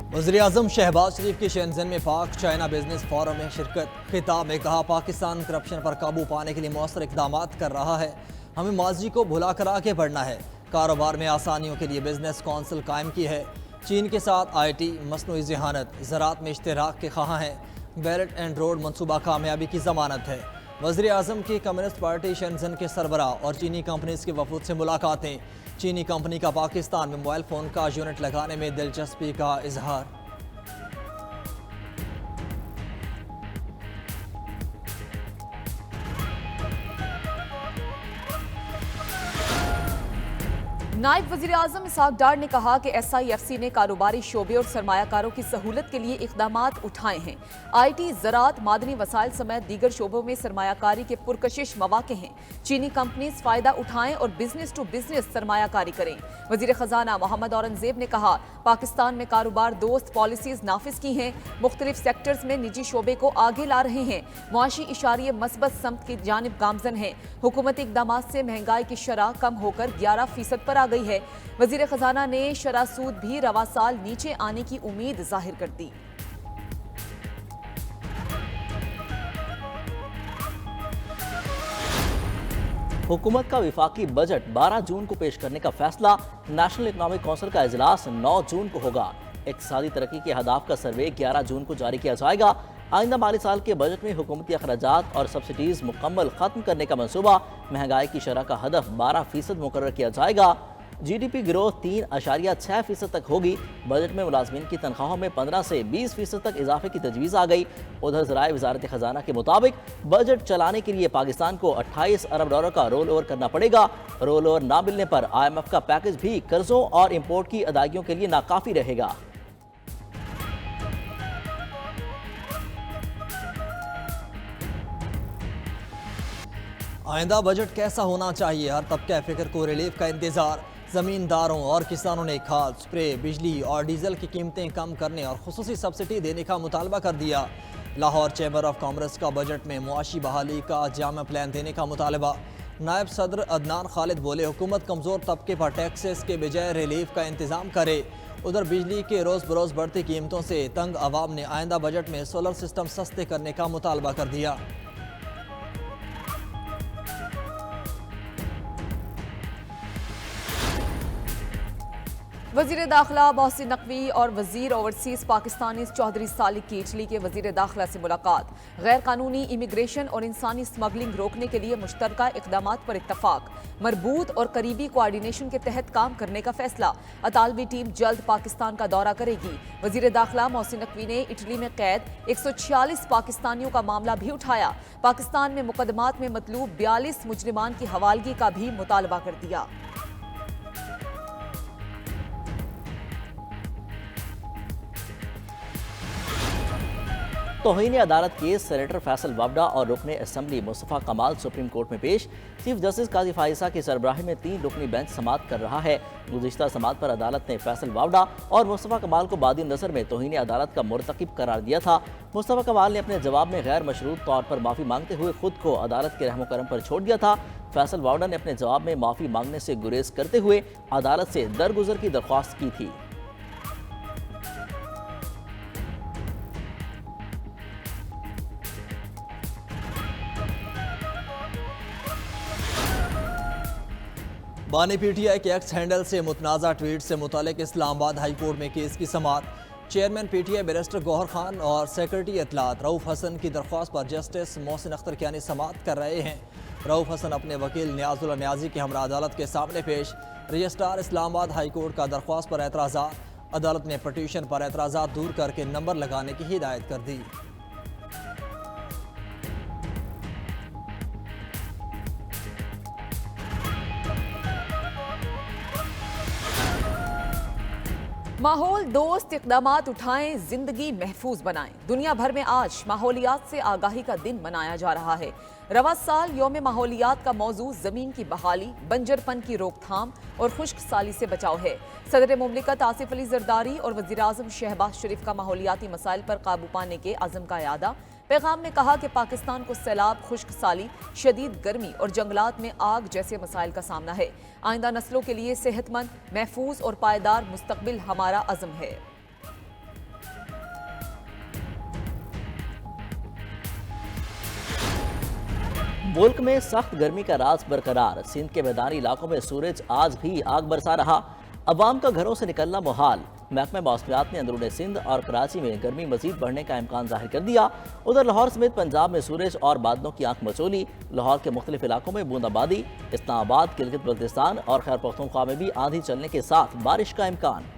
वज़ीर-ए-आज़म शहबाज शरीफ की शेनज़न में पाक चाइना बिजनेस फोरम में शिरकत। खिताब में कहा, पाकिस्तान करप्शन पर काबू पाने के लिए मौसर इकदाम कर रहा है। हमें माजी को भुला कर आगे बढ़ना है। कारोबार में आसानियों के लिए बिजनेस कौंसिल कायम की है। चीन के साथ IT, मसनूई ज़हानत, ज़राअत में इश्तराक के ख़्वाह हैं। बेल्ट एंड रोड मनसूबा कामयाबी की ज़मानत है। वज़ीर-ए-आज़म की कम्युनिस्ट पार्टी शेनज़न के सरबराह और चीनी कंपनीज के वफूद से मुलाकातें। चीनी कंपनी का पाकिस्तान में मोबाइल फ़ोन का यूनिट लगाने में दिलचस्पी का इजहार। नायब वज़ीर आज़म इसहाक डार ने कहा कि SIFC ने कारोबारी शोबे और सरमायाकारों की सहूलत के लिए इक़दामात उठाए हैं। IT, ज़राअत, मादनी वसाइल समेत दीगर शोबों में सरमायाकारी के पुरकशिश मौक़े हैं। चीनी कंपनीज फ़ायदा उठाएं और बिजनेस टू बिजनेस सरमायाकारी करें। वज़ीर ख़जाना मोहम्मद औरंगज़ेब ने कहा, पाकिस्तान में कारोबार दोस्त पॉलिसीज़ नाफिज की हैं। मुख्तलिफ सेक्टर्स में निजी शोबे को आगे ला रहे हैं। मुआशी इशारे मस्बत समत की जानिब गामजन हैं। हुकूमती इक़दामात से महंगाई की शरह कम होकर 11% पर आ गई है। वज़ीर ख़जाना ने शरह सूद भी रवा साल नीचे आने की उम्मीद जाहिर कर दी। हुकूमत का विफाकी बजट 12 जून को पेश करने का फैसला। नेशनल इकनॉमिक काउंसिल का इजलास 9 जून को होगा। इक़्तिसादी तरक्की के अहदाफ का सर्वे 11 जून को जारी किया जाएगा। आइंदा माली साल के बजट में हुकूमती अखराजात और सब्सिडीज मुकम्मल खत्म करने का मनसूबा। महंगाई की शरह का हदफ 12% मुकर्रर किया जाएगा। GDP ग्रोथ 3.6% तक होगी। बजट में मुलाजमीन की तनख्वाहों में 15 से 20% तक इजाफे की तजवीज़ आ गई। उधर ज़राए वज़ारत ख़जाना के मुताबिक बजट चलाने के लिए पाकिस्तान को 28 अरब डॉलर का रोल ओवर करना पड़ेगा। रोल ओवर ना मिलने पर IMF का पैकेज भी कर्जों और इम्पोर्ट की अदायगियों के लिए नाकाफी रहेगा। आइंदा बजट कैसा होना चाहिए? हर तबका फ़िक्र को रिलीफ का इंतज़ार। ज़मींदारों और किसानों ने खाद, स्प्रे, बिजली और डीजल की कीमतें कम करने और खुसूसी सब्सिडी देने का मुतालबा कर दिया। लाहौर चैम्बर ऑफ कॉमर्स का बजट में मुआशी बहाली का जामा प्लान देने का मुतालबा। नायब सदर अदनान खालिद बोले, हुकूमत कमज़ोर तबके पर टैक्सेस के बजाय रिलीफ का इंतज़ाम करे। उधर बिजली के रोज़ बरोज़ बढ़ती कीमतों से तंग आवाम ने आइंदा बजट में सोलर सिस्टम सस्ते करने का मुतालबा कर दिया। वज़ीर दाखिला मोहसिन नकवी और वज़ीर ओवरसीज़ पाकिस्तानी चौधरी सालिक की इटली के वज़ीर दाखिला से मुलाकात। गैर कानूनी इमिग्रेशन और इंसानी स्मगलिंग रोकने के लिए मुश्तरका इक़दामात पर इत्तफाक। मरबूत और करीबी कोऑर्डिनेशन के तहत काम करने का फैसला। अतालवी टीम जल्द पाकिस्तान का दौरा करेगी। वज़ीर दाखिला मोहसिन नकवी ने इटली में कैद 146 पाकिस्तानियों का मामला भी उठाया। पाकिस्तान में मुकदमात में मतलूब 42 मुजरिमान की हवालगी का भी मुतालबा कर दिया। तौहीन अदालत केस सेनेटर फैसल वावडा और रुकन असम्बली मुस्तफ़ा कमाल सुप्रीम कोर्ट में पेश। चीफ जस्टिस काजी फाइसा की सरबराही में 3 रुकनी बेंच समाअत कर रहा है। गुज़िश्ता समाअत पर अदालत ने फैसल वावडा और मुस्तफ़ा कमाल को बादी नज़र में तौहीन अदालत का मुर्तकिब करार दिया था। मुस्तफ़ा कमाल ने अपने जवाब में गैर मशरूत तौर पर माफ़ी मांगते हुए खुद को अदालत के रहमो करम पर छोड़ दिया था। फैसल वावडा ने अपने जवाब में माफ़ी मांगने से गुरेज करते हुए अदालत से दरगुजर की दरख्वास्त की थी। बानी PTI के एक्स हैंडल से मुतनाज़ा ट्वीट से मुतालिक इस्लामाबाद हाई कोर्ट में केस की समाअत। Chairman PTI barrister Gohar Khan और सेक्रेटरी इत्तलात रऊफ़ हसन की दरख्वास्त पर जस्टिस मोहसिन अख्तर कियानी समाअत कर रहे हैं। रऊफ़ हसन अपने वकील नियाज़ुल्लाह नियाज़ी के हमरा अदालत के सामने पेश। रजिस्ट्रार इस्लामाबाद हाई कोर्ट का दरख्वास्त पर एतराज़ात। अदालत ने पटिशन पर एतराज़ात दूर करके नंबर लगाने की हिदायत कर दी। माहौल दोस्त इक़दामात उठाएं, जिंदगी महफूज बनाएं। दुनिया भर में आज माहौलियात से आगाही का दिन मनाया जा रहा है। रवा साल यौम माहौलियात का मौजू ज़मीन की बहाली, बंजरपन की रोकथाम और खुश्क साली से बचाव है। सदर मुमलिकत आसिफ अली जरदारी और वज़ीर आज़म शहबाज शरीफ का माहौलियाती मसाइल पर काबू पाने के अज़म का यादा। पैगाम में कहा कि पाकिस्तान को सैलाब, खुश्क साली, शदीद गर्मी और जंगलात में आग जैसे मसाइल का सामना है। आइंदा नस्लों के लिए सेहतमंद, महफूज और पायदार मुस्तकबिल हमारा अज़म है। मुल्क में सख्त गर्मी का राज बरकरार। सिंध के मैदानी इलाकों में सूरज आज भी आग बरसा रहा। अवाम का घरों से निकलना मुहाल। महकमा मौसमियात ने अंदरूनी सिंध और कराची में गर्मी मजीद बढ़ने का इम्कान जाहिर कर दिया। उधर लाहौर समेत पंजाब में सूरज और बादलों की आंख मचोली। लाहौर के मुख्तलिफ इलाकों में बूंदाबांदी। इस्लामाबाद, गिलगित बल्तिस्तान और खैबर पख्तूनख्वा में भी आंधी चलने के साथ बारिश का इम्कान।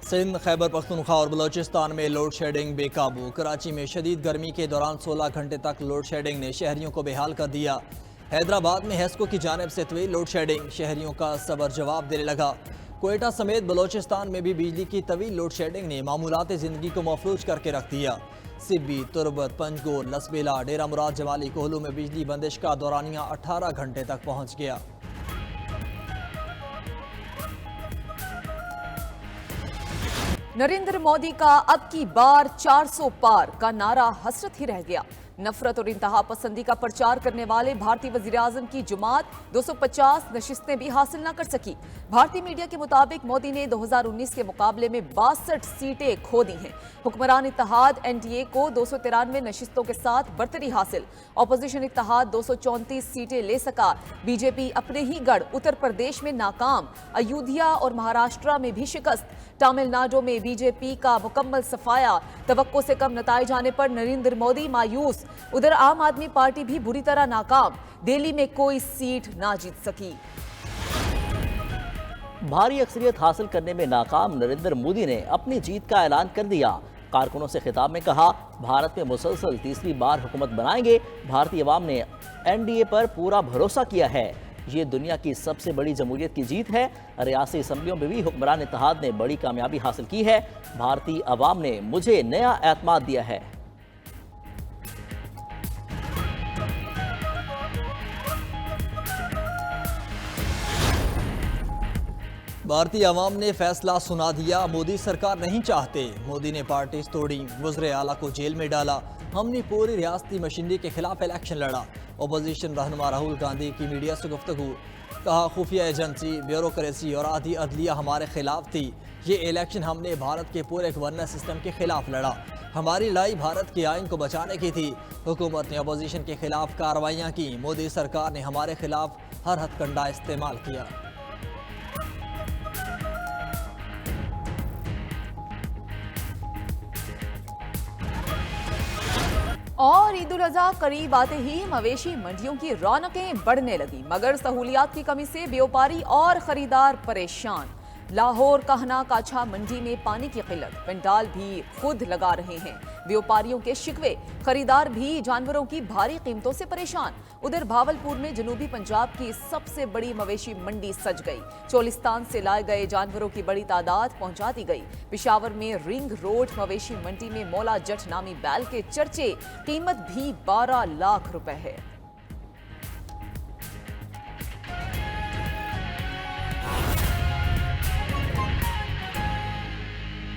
सिंध, खैबर पख्तूनख्वा और बलोचिस्तान में लोड शेडिंग बेकाबू। कराची में शदीद गर्मी के दौरान 16 घंटे तक लोड शेडिंग ने शहरियों को बेहाल कर दिया। हैदराबाद में हेस्को की जानिब से तवील लोड शेडिंग, शहरियों का सबर जवाब देने लगा। कोयटा समेत बलोचिस्तान में भी बिजली की तवील लोड शेडिंग ने मामूलात ज़िंदगी को महफूज करके रख दिया। सिब्बी, तुरबत, पंजगोर, लसबेला, डेरा मुराद जवाली, कोहलू में बिजली बंदिश का दौरानिया 18 घंटे तक पहुँच गया। नरेंद्र मोदी का अब की बार 400 पार का नारा हसरत ही रह गया। नफरत और इंतहा पसंदी का प्रचार करने वाले भारतीय वज़ीर-ए-आज़म की जमात 250 नशिस्तें भी हासिल न कर सकी। भारतीय मीडिया के मुताबिक मोदी ने 2019 के मुकाबले में 62 सीटें खो दी हैं। हुक्मरान इत्तेहाद एनडीए को 293 नशिस्तों के साथ बरतरी हासिल। अपोजिशन इत्तेहाद 234 सीटें ले सका। बीजेपी अपने ही गढ़ उत्तर प्रदेश में नाकाम। अयोध्या और महाराष्ट्र में भी शिकस्त। तमिलनाडु में बीजेपी का मुकम्मल सफाया। तवक्को से कम नताइज आने पर नरेंद्र मोदी मायूस। उधर आम आदमी पार्टी भी बुरी तरह नाकाम। दिल्ली में कोई सीट ना जीत सकी। भारी अक्सरियत हासिल करने में नाकाम नरेंद्र मोदी ने अपनी जीत का ऐलान कर दिया। कारकुनों से खिताब में कहा, भारत में मुसलसल तीसरी बार हुकूमत बनाएंगे। भारतीय अवाम ने एनडीए पर पूरा भरोसा किया है। ये दुनिया की सबसे बड़ी जमहूरियत की जीत है। रियासी असम्बलियों में भी हुक्मरान इत्तेहाद ने बड़ी कामयाबी हासिल की है। भारतीय अवाम ने मुझे नया एतमाद दिया है। भारतीय अवाम ने फैसला सुना दिया। मोदी सरकार नहीं चाहते। मोदी ने पार्टी तोड़ी, वज़ीर आला को जेल में डाला। हमने पूरी रियासती मशीनरी के खिलाफ इलेक्शन लड़ा। अपोजिशन रहनुमा राहुल गांधी की मीडिया से गुफ्तगू, कहा खुफिया एजेंसी, ब्यूरोक्रेसी और आधी अदलिया हमारे खिलाफ थी। ये इलेक्शन हमने भारत के पूरे गवर्नेंस सिस्टम के खिलाफ लड़ा। हमारी लड़ाई भारत के आइन को बचाने की थी। हुकूमत ने अपोजिशन के खिलाफ कार्रवाइयाँ की। मोदी सरकार ने हमारे खिलाफ हर हथकंडा इस्तेमाल किया। और ईद उल अजहा करीब आते ही मवेशी मंडियों की रौनकें बढ़ने लगी, मगर सहूलियात की कमी से व्यापारी और खरीदार परेशान। लाहौर कहना काछा मंडी में पानी की किल्लत, पंडाल भी खुद लगा रहे हैं। व्यापारियों के शिकवे, खरीदार भी जानवरों की भारी कीमतों से परेशान। उधर भावलपुर में जनूबी पंजाब की सबसे बड़ी मवेशी मंडी सज गई। चोलिस्तान से लाए गए जानवरों की बड़ी तादाद पहुंचा दी गई। पेशावर में रिंग रोड मवेशी मंडी में मौला जट नामी बैल के चर्चे, कीमत भी 12 लाख रुपए है।